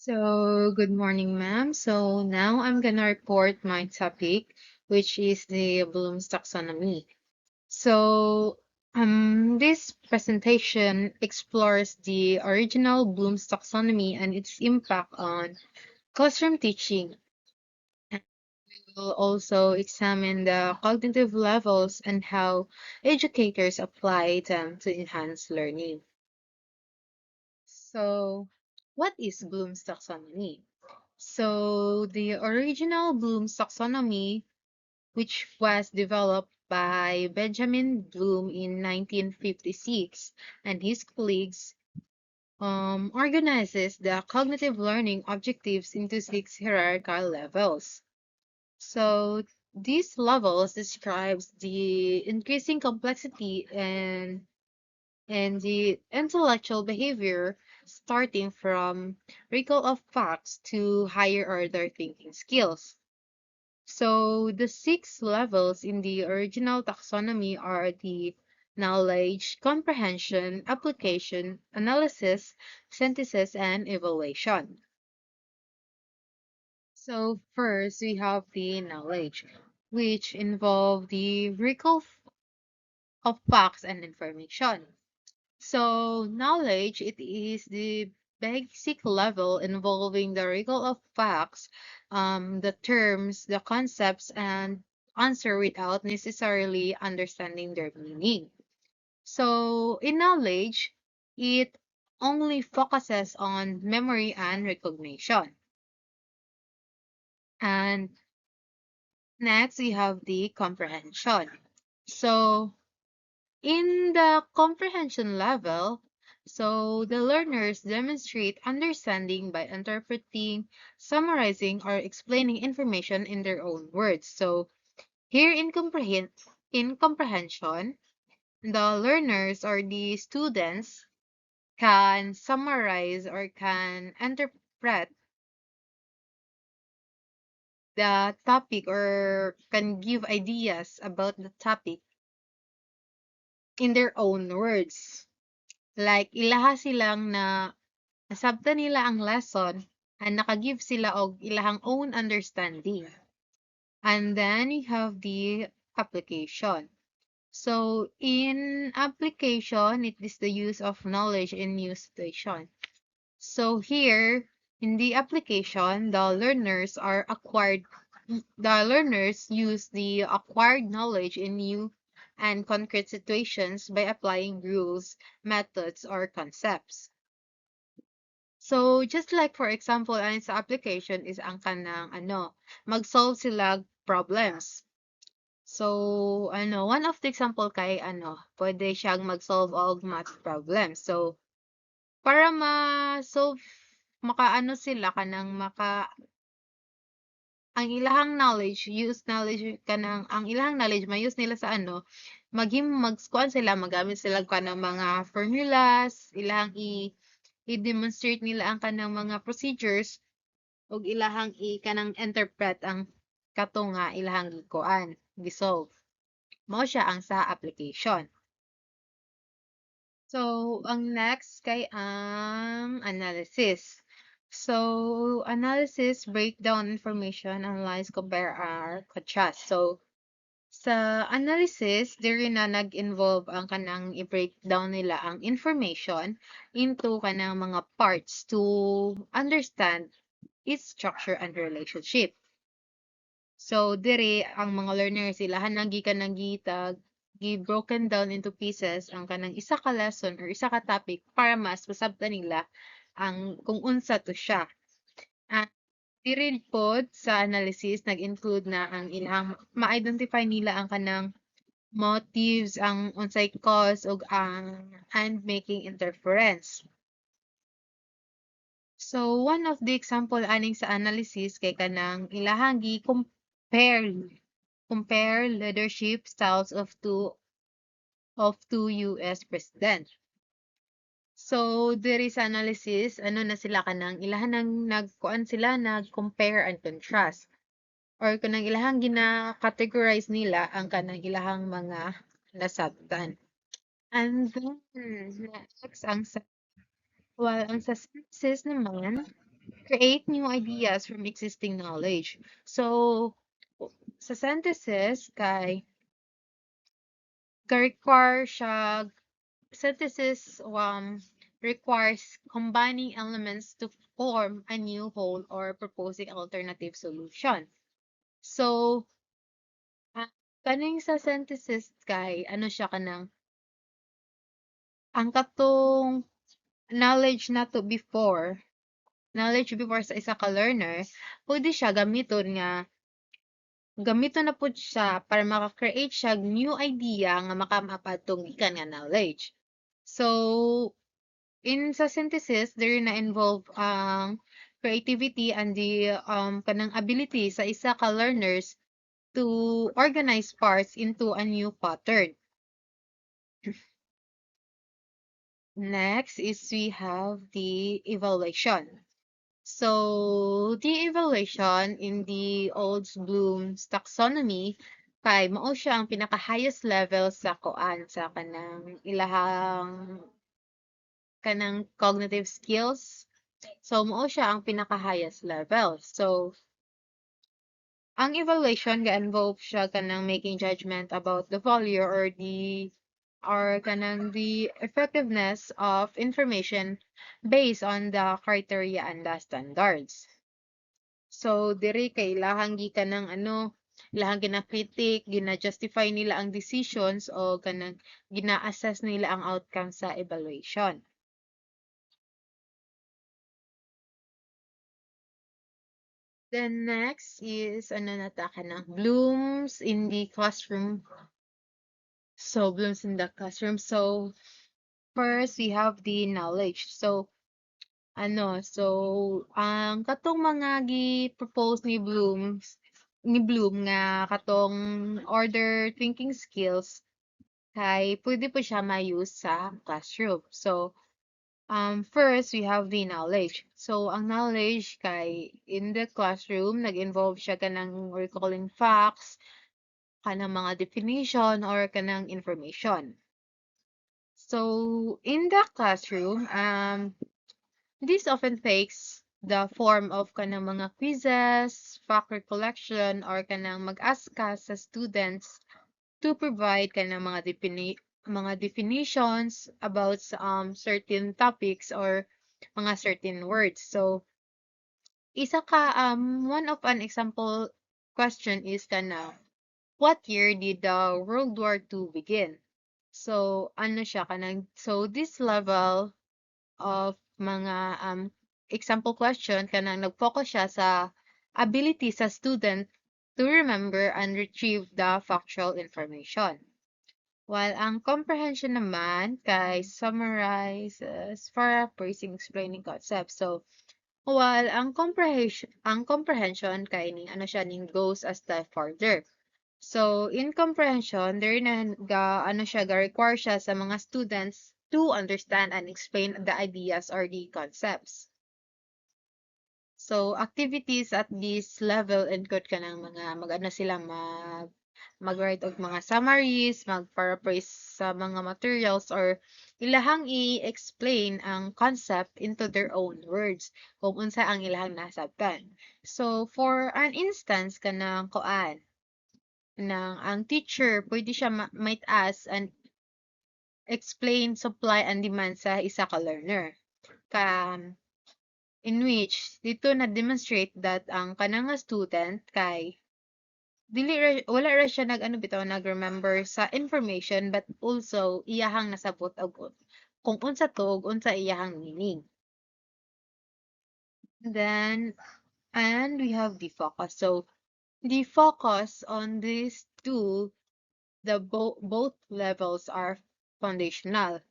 So, good morning, ma'am. So, now I'm gonna report my topic, which is the Bloom's taxonomy. So, this presentation explores the original Bloom's taxonomy and its impact on classroom teaching. And we will also examine the cognitive levels and how educators apply them to enhance learning. So, what is Bloom's taxonomy? So the original Bloom's taxonomy, which was developed by Benjamin Bloom in 1956 and his colleagues, organizes the cognitive learning objectives into six hierarchical levels. So these levels describes the increasing complexity and the intellectual behavior starting from recall of facts to higher order thinking skills. So the six levels in the original taxonomy are the knowledge, comprehension, application, analysis, synthesis, and evaluation. So first we have the knowledge, which involve the recall of facts and information. So knowledge, it is the basic level involving the recall of facts, the terms, the concepts, and answer without necessarily understanding their meaning. So in knowledge, it only focuses on memory and recognition. And next, we have the comprehension. So in the comprehension level, so the learners demonstrate understanding by interpreting, summarizing, or explaining information in their own words. So here in comprehension, the learners or the students can summarize or can interpret the topic or can give ideas about the topic in their own words. Like ilaha silang na nasabtan nila ang lesson and nakagive sila og ilahang own understanding. And then you have the application. So in application, it is the use of knowledge in new situation. So here in the application, the learners use the acquired knowledge in new and concrete situations by applying rules, methods, or concepts. So, just like for example, ang sa application is ang kanang mag-solve sila problems. So, one of the example kay pwede siyang mag-solve og math problems. So, para ma-solve makaano sila kanang ang ilahang knowledge, use knowledge kanang ang ilahang knowledge ma-use nila sa magkuan sila magamit sila kanang mga formulas, ilahang i-demonstrate nila ang kanang mga procedures ug ilahang kanang interpret ang kato nga ilahang gikuan, gisolve. Mao siya ang sa application. So, ang next kay ang analysis. So, analysis, break down information, analyze, compare, or contrast. So, sa analysis, diri na nag-involve ang kanang i-break down nila ang information into kanang mga parts to understand its structure and relationship. So, diri ang mga learners ilahan nang gikan nang gi-broken down into pieces ang kanang isa ka lesson or isa ka topic para mas masabtan nila ang kung unsa to siya. At diri pod sa analysis nag-include na ang ilang ma-identify nila ang kanang motives, ang unsay cause ug ang and making interference. So one of the example aning sa analysis kay kanang ilahang compare leadership styles of two US president. So there is analysis na sila kanang ilahan nang nagkuan sila nag-compare and contrast or kanang ilahang gina-categorize nila ang kanang ilahang mga nasabtan. And then next ang sa synthesis naman, create new ideas from existing knowledge. So, sa synthesis, require siya, synthesis requires combining elements to form a new whole or proposing alternative solution. So, ah, kaning sa synthesis ano siya kanang, ang katong knowledge before sa isa ka learner, pwede siya gamiton na pud siya para maka-create siya new idea nga makamapadtong gikan nga knowledge. So, in sa synthesis, there na involve ang creativity and the kanang ability sa isa ka learners to organize parts into a new pattern. Next is we have the evaluation. So, the evaluation in the old Bloom's taxonomy kay mao siya ang pinaka-highest level sa kuan sa kanang cognitive skills. So, mao siya ang pinaka-highest level. So, ang evaluation ga-involve siya kanang making judgment about the value or kanang the effectiveness of information based on the criteria and the standards. So, diri kay ilahang gikan ng ilahang gina-critic, gina-justify nila ang decisions o kanang gina-assess nila ang outcome sa evaluation. Then next is na ta kanang blooms in the classroom. So, blooms in the classroom. So, first we have the knowledge. So, ang katong mga gi-propose ni Bloom nga katong order thinking skills kay pwede po siya ma-use sa classroom. So, first we have the knowledge. So, ang knowledge kay in the classroom nag-involve siya kanang recalling facts, kanang mga definition or kanang information. So, in the classroom, this often takes the form of kanang mga quizzes, fact recollection, or kanang mag-ask ka sa students to provide kanang mga definitions about certain topics or mga certain words. So, one of an example question is what year did the World War II begin? So, so this level of mga example question kanang nag-focus siya sa ability sa student to remember and retrieve the factual information. While ang comprehension naman kay summarizes, paraphrasing, explaining concepts. So, while ang comprehension kay ning goes a step further. So, in comprehension, there na require siya sa mga students to understand and explain the ideas or the concepts. So, activities at this level include ka ng mag-write og mga summaries, mag-paraphrase sa mga materials, or ilahang i-explain ang concept into their own words kung unsa ang ilahang nasabtan. So, for an instance, ang teacher, pwede siya might ask and explain supply and demand sa isa ka learner. In which, dito na-demonstrate that ang kanang student wala ra siya nag-remember sa information but also iyahang nasabot og kung unsa to ug unsa iyahang meaning. Then, and we have the focus. So, the focus on these two, both levels are foundational.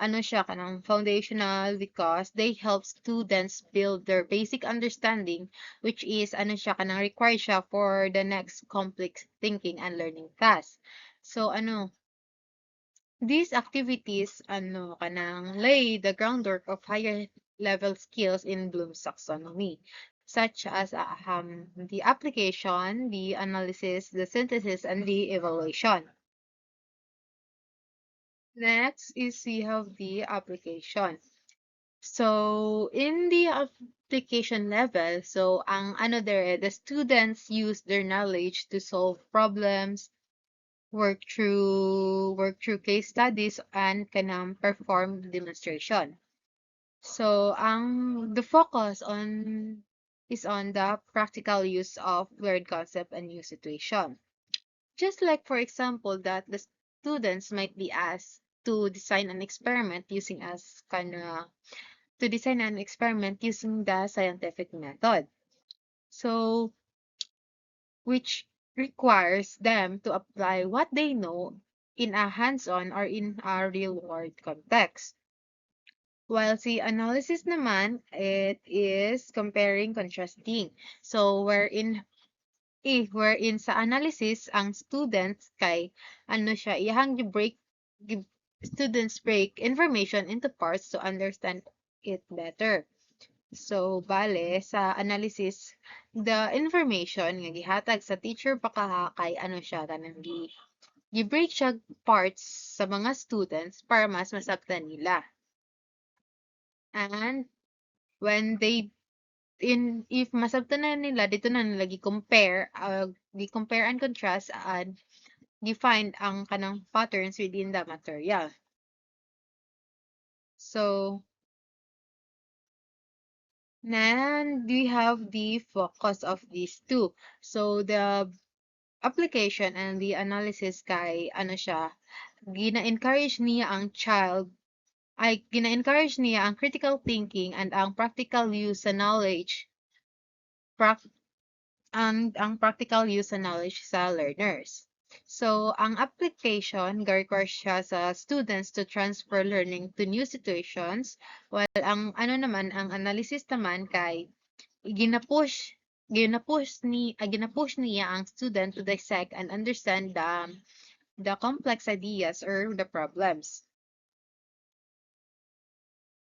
Siya kanang foundational because they help students build their basic understanding, which is siya kanang required siya for the next complex thinking and learning task. So these activities kanang lay the groundwork of higher level skills in Bloom's taxonomy, such as the application, the analysis, the synthesis, and the evaluation. Next is we have the application. So, in the application level, so ang ano there, the students use their knowledge to solve problems, work through case studies, and can perform demonstration. So, the focus on is on the practical use of learned concept and new situation. Just like, for example, that the students might be asked to design an experiment using as kind to design an experiment using the scientific method. So, which requires them to apply what they know in a hands-on or in a real-world context. While the analysis naman, it is comparing, contrasting. So, wherein sa analysis, ang students kay, iyahang students break information into parts to understand it better. So, bale, sa analysis, the information nga gihatag sa teacher pa kay gi-break siya parts sa mga students para mas masabtan nila. And when they if masabtan na nila, dito na nila gi-compare and contrast and gi-find ang kanang patterns within the material. So, then we have the focus of these two. So, the application and the analysis kay gina-encourage niya ang gina-encourage niya ang critical thinking and ang practical use sa knowledge prac- and ang practical use sa knowledge sa learners. So, ang application require siya sa students to transfer learning to new situations, while ang analysis naman kay gina-push gina-push niya ang student to dissect and understand the complex ideas or the problems.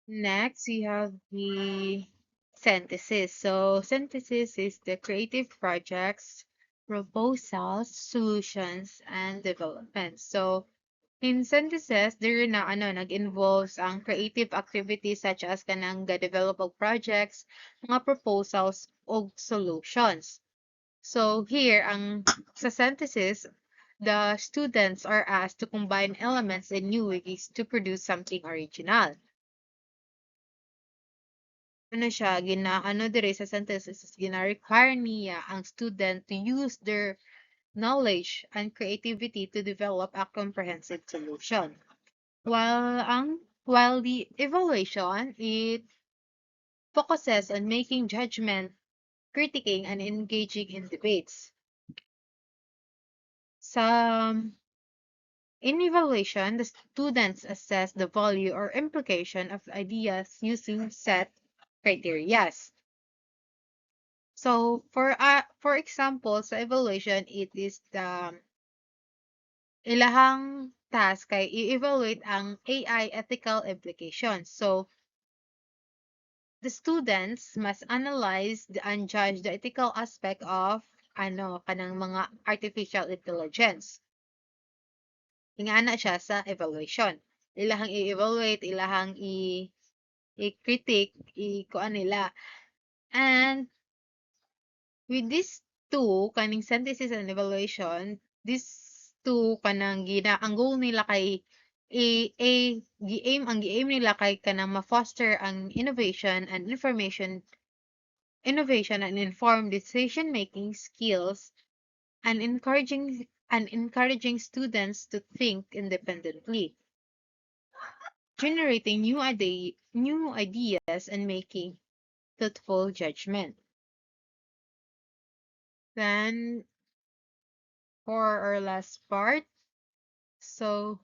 Next, we have the synthesis. So, synthesis is the creative projects, proposals, solutions, and development. So, in synthesis, there na nag-involves ang creative activities such as kanang ga-develop og projects, mga proposals, o solutions. So here, sa synthesis, the students are asked to combine elements in new ways to produce something original. Dire sa synthesis, gina-require niya ang student to use their knowledge and creativity to develop a comprehensive solution. While the evaluation, it focuses on making judgment, critiquing, and engaging in debates. Sa In evaluation, the students assess the value or implication of ideas using set criteria. So, for example, sa evaluation, it is the ilahang task kay i-evaluate ang AI ethical implications. So, the students must analyze and judge the ethical aspect of kanang mga artificial intelligence. Ingana siya sa evaluation. Ilahang i-evaluate, ilahang i-critique, i-kuan nila. And with these two, kaning synthesis and evaluation, these two ang goal nila kay gi-aim nila kay kanang ma-foster ang innovation and informed decision making skills, and encouraging students to think independently, generating new ideas and making thoughtful judgment. Then for our last part, so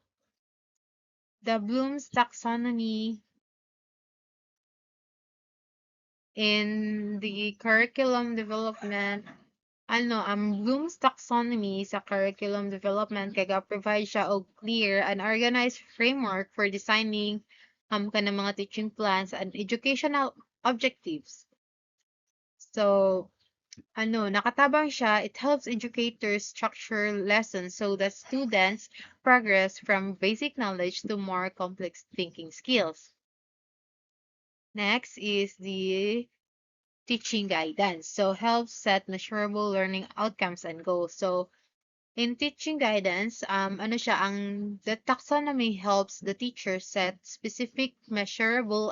the Bloom's taxonomy in the curriculum development. Ang Bloom's taxonomy sa curriculum development kaya provide siya og clear and organized framework for designing kanang mga teaching plans and educational objectives. So, nakatabang siya, it helps educators structure lessons so that students progress from basic knowledge to more complex thinking skills. Next is the teaching guidance. So helps set measurable learning outcomes and goals. So in teaching guidance, the taxonomy helps the teacher set specific measurable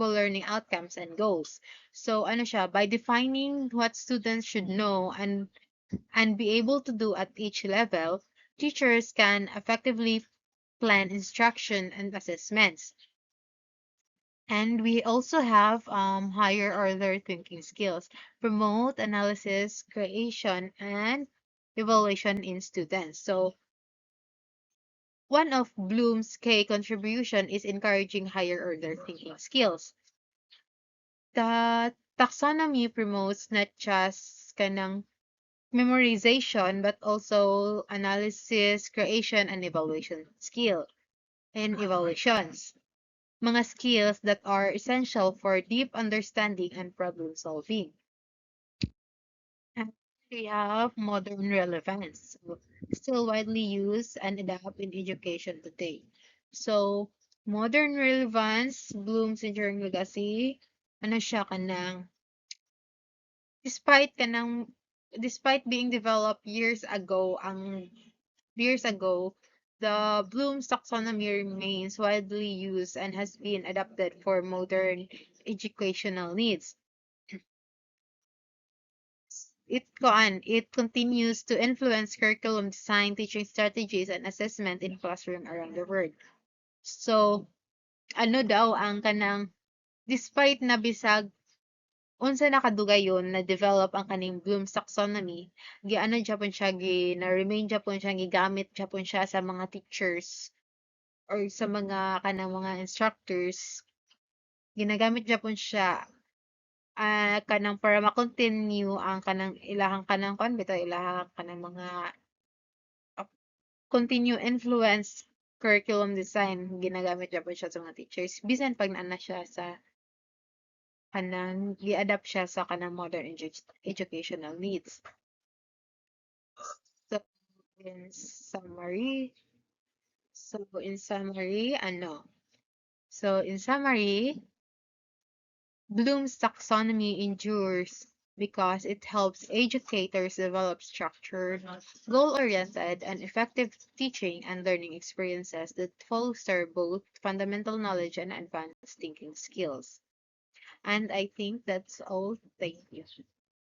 learning outcomes and goals. So by defining what students should know and be able to do at each level, teachers can effectively plan instruction and assessments. And we also have higher order thinking skills, promote analysis, creation, and evaluation in students. So one of Bloom's key contribution is encouraging higher order thinking skills. The taxonomy promotes not just kanang memorization but also analysis, creation, and evaluations. Mga skills that are essential for deep understanding and problem solving. And we have modern relevance, so still widely used and adapted in education today. So, modern relevance blooms enduring legacy. Ano siya kanang despite kanang despite being developed years ago, the Bloom's taxonomy remains widely used and has been adapted for modern educational needs. It continues to influence curriculum design, teaching strategies, and assessment in classroom around the world. So, ano daw ang kanang despite na bisag unsa nakadugayon na develop ang kaning Bloom's taxonomy, giano gyapon siya na-remain gyapon siya gigamit gyapon siya sa mga teachers or sa mga kanang mga instructors. Ginagamit gyapon siya kanang para ma-continue ang kanang ilahang kanang kuan bitaw ilahang kanang mga uh, continue influence curriculum design ginagamit gyapon siya sa mga teachers bisan pag naa na siya sa kanang gi-adapt siya sa kanang modern educational needs. So in summary, ano? So in summary, Bloom's taxonomy endures because it helps educators develop structured, goal-oriented, and effective teaching and learning experiences that foster both fundamental knowledge and advanced thinking skills. And I think that's all. Thank you.